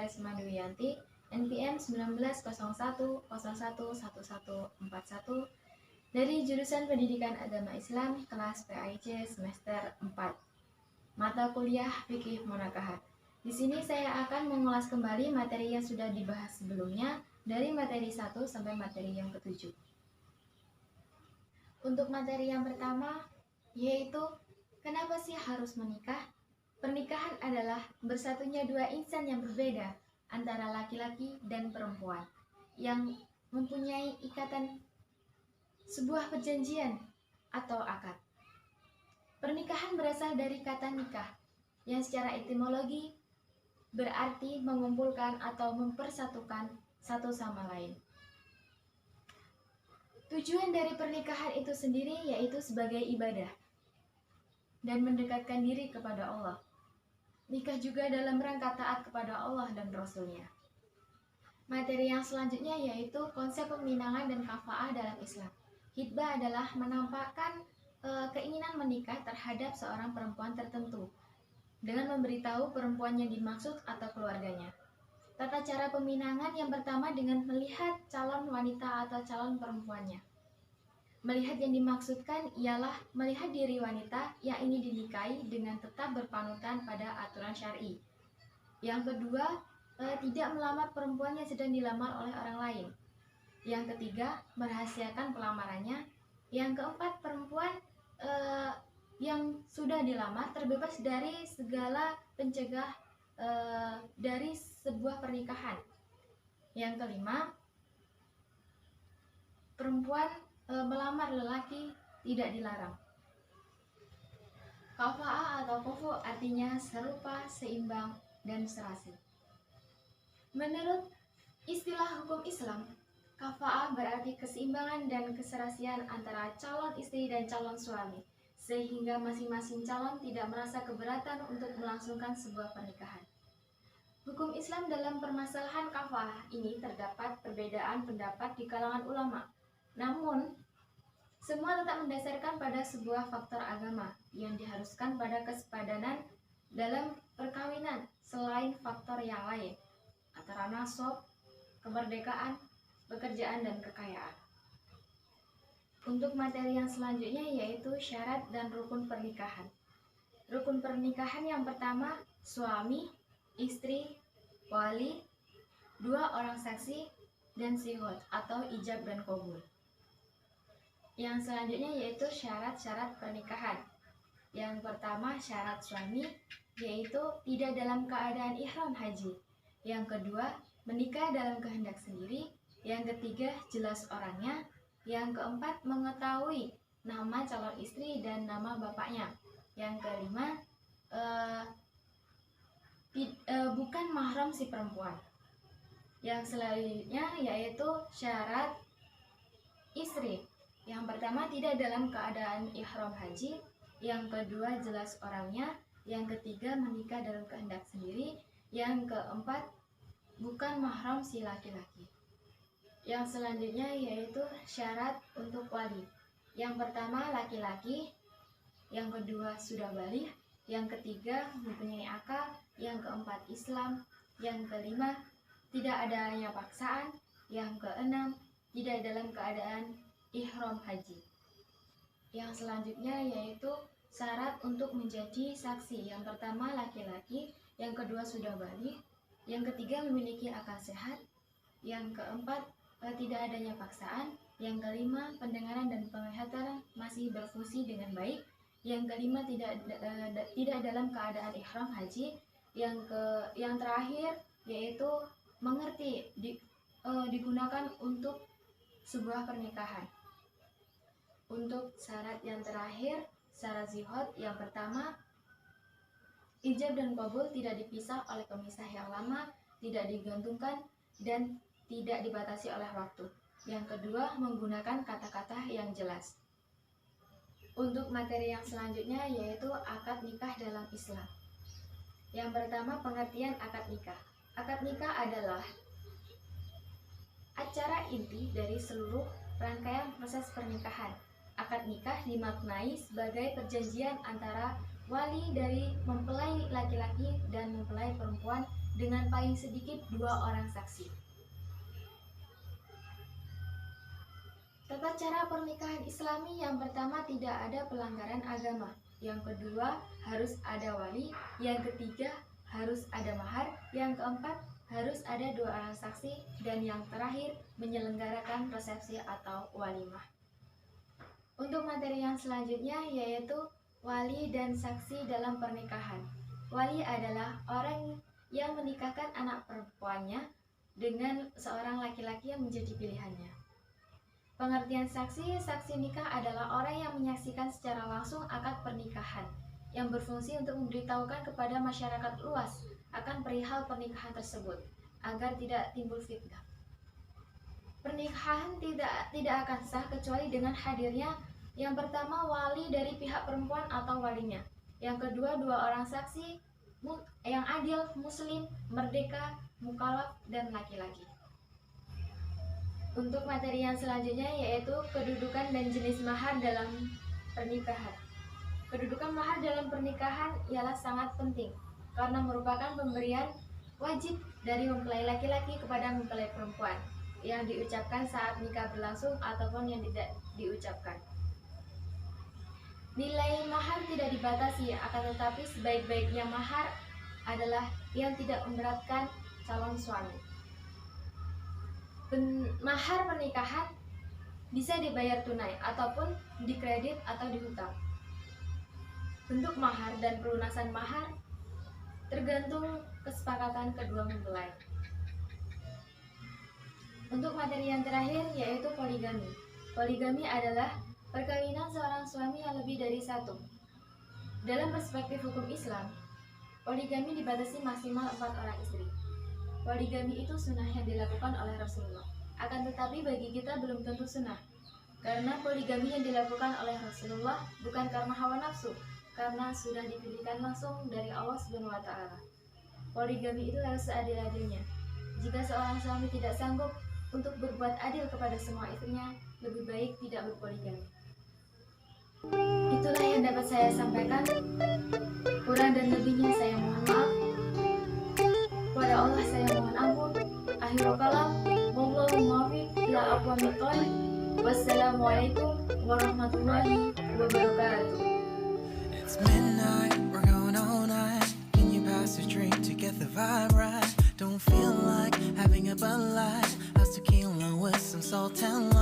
Manduyanti, NPM 1901011141 dari jurusan Pendidikan Agama Islam kelas PAIC semester 4. Mata kuliah Fikih Munakahat. Di sini saya akan mengulas kembali materi yang sudah dibahas sebelumnya dari materi 1 sampai materi yang ke-7. Untuk materi yang pertama yaitu kenapa sih harus menikah? Pernikahan adalah bersatunya dua insan yang berbeda antara laki-laki dan perempuan yang mempunyai ikatan sebuah perjanjian atau akad. Pernikahan berasal dari kata nikah yang secara etimologi berarti mengumpulkan atau mempersatukan satu sama lain. Tujuan dari pernikahan itu sendiri yaitu sebagai ibadah dan mendekatkan diri kepada Allah. Nikah juga dalam rangka taat kepada Allah dan Rasul-Nya. Materi yang selanjutnya yaitu konsep peminangan dan kafa'ah dalam Islam. Khitbah adalah menampakkan keinginan menikah terhadap seorang perempuan tertentu dengan memberitahu perempuan yang dimaksud atau keluarganya. Tata cara peminangan yang pertama dengan melihat calon wanita atau calon perempuannya. Melihat yang dimaksudkan ialah melihat diri wanita yang ingin dinikahi dengan tetap berpanutan pada aturan syar'i. Yang kedua, tidak melamar perempuan yang sedang dilamar oleh orang lain. Yang ketiga, merahasiakan pelamarannya. Yang keempat, perempuan yang sudah dilamar terbebas dari segala pencegah dari sebuah pernikahan. Yang kelima, perempuan melamar lelaki tidak dilarang. Kafa'ah atau kufu artinya serupa, seimbang, dan serasi. Menurut istilah hukum Islam, kafa'ah berarti keseimbangan dan keserasian antara calon istri dan calon suami, sehingga masing-masing calon tidak merasa keberatan untuk melangsungkan sebuah pernikahan. Hukum Islam dalam permasalahan kafa'ah ini terdapat perbedaan pendapat di kalangan ulama. Namun, semua tetap mendasarkan pada sebuah faktor agama yang diharuskan pada kesepadanan dalam perkawinan selain faktor yang lain, antara nasab, kemerdekaan, pekerjaan, dan kekayaan. Untuk materi yang selanjutnya yaitu syarat dan rukun pernikahan. Rukun pernikahan yang pertama, suami, istri, wali, dua orang saksi, dan sihot atau ijab dan qabul. Yang selanjutnya yaitu syarat-syarat pernikahan. Yang pertama syarat suami yaitu tidak dalam keadaan ihram haji. Yang kedua menikah dalam kehendak sendiri. Yang ketiga jelas orangnya. Yang keempat mengetahui nama calon istri dan nama bapaknya. Yang kelima bukan mahram si perempuan. Yang selanjutnya yaitu syarat istri. Yang pertama tidak dalam keadaan ihram haji, yang kedua jelas orangnya, yang ketiga menikah dalam kehendak sendiri, yang keempat bukan mahram si laki-laki. Yang selanjutnya yaitu syarat untuk wali. Yang pertama laki-laki, yang kedua sudah baligh, yang ketiga mempunyai akal, yang keempat Islam, yang kelima tidak adanya paksaan, yang keenam tidak dalam keadaan ihram haji. Yang selanjutnya yaitu syarat untuk menjadi saksi. Yang pertama laki-laki, yang kedua sudah baligh, yang ketiga memiliki akal sehat, yang keempat tidak adanya paksaan, yang kelima pendengaran dan penglihatan masih berfungsi dengan baik, yang kelima tidak dalam keadaan ihram haji, yang terakhir yaitu mengerti digunakan untuk sebuah pernikahan. Untuk syarat yang terakhir, syarat zihot yang pertama, ijab dan qabul tidak dipisah oleh pemisah yang lama, tidak digantungkan, dan tidak dibatasi oleh waktu. Yang kedua, menggunakan kata-kata yang jelas. Untuk materi yang selanjutnya yaitu akad nikah dalam Islam. Yang pertama, pengertian akad nikah. Akad nikah adalah acara inti dari seluruh rangkaian proses pernikahan. Akad nikah dimaknai sebagai perjanjian antara wali dari mempelai laki-laki dan mempelai perempuan dengan paling sedikit 2 orang saksi. Tata cara pernikahan Islami yang pertama tidak ada pelanggaran agama, yang kedua harus ada wali, yang ketiga harus ada mahar, yang keempat harus ada 2 orang saksi, dan yang terakhir menyelenggarakan resepsi atau walimah. Untuk materi yang selanjutnya yaitu wali dan saksi dalam pernikahan. Wali adalah orang yang menikahkan anak perempuannya dengan seorang laki-laki yang menjadi pilihannya. Pengertian saksi, saksi nikah adalah orang yang menyaksikan secara langsung akad pernikahan, yang berfungsi untuk memberitahukan kepada masyarakat luas akan perihal pernikahan tersebut, agar tidak timbul fitnah. Pernikahan tidak akan sah kecuali dengan hadirnya yang pertama wali dari pihak perempuan atau walinya, yang kedua 2 orang saksi yang adil, muslim, merdeka, mukallaf, dan laki-laki. Untuk materi yang selanjutnya yaitu kedudukan dan jenis mahar dalam pernikahan. Kedudukan mahar dalam pernikahan ialah sangat penting karena merupakan pemberian wajib dari mempelai laki-laki kepada mempelai perempuan yang diucapkan saat nikah berlangsung ataupun yang tidak diucapkan. Nilai mahar tidak dibatasi, akan tetapi sebaik-baiknya mahar adalah yang tidak memberatkan calon suami. Mahar pernikahan bisa dibayar tunai ataupun dikredit atau dihutang. Bentuk mahar dan pelunasan mahar tergantung kesepakatan kedua mempelai. Untuk materi yang terakhir yaitu poligami. Poligami adalah perkawinan seorang suami yang lebih dari 1. Dalam perspektif hukum Islam, poligami dibatasi maksimal 4 orang istri. Poligami itu sunnah yang dilakukan oleh Rasulullah. Akan tetapi bagi kita belum tentu sunnah, karena poligami yang dilakukan oleh Rasulullah bukan karena hawa nafsu, karena sudah dipilihkan langsung dari Allah SWT. Poligami itu harus seadil-adilnya. Jika seorang suami tidak sanggup untuk berbuat adil kepada semua istrinya, lebih baik tidak berpoligami. Itulah yang dapat saya sampaikan. Kurang dan lebihnya saya mohon maaf. Kepada Allah saya mohon ampun. Akhirul kalam, wallahu muwaffiq ila aqwamit thoriq. Wassalamualaikum warahmatullahi wabarakatuh. It's midnight, we're going all night. Can you pass a drink to get the vibe right? Don't feel like having a Bud Light. How's tequila with some salt and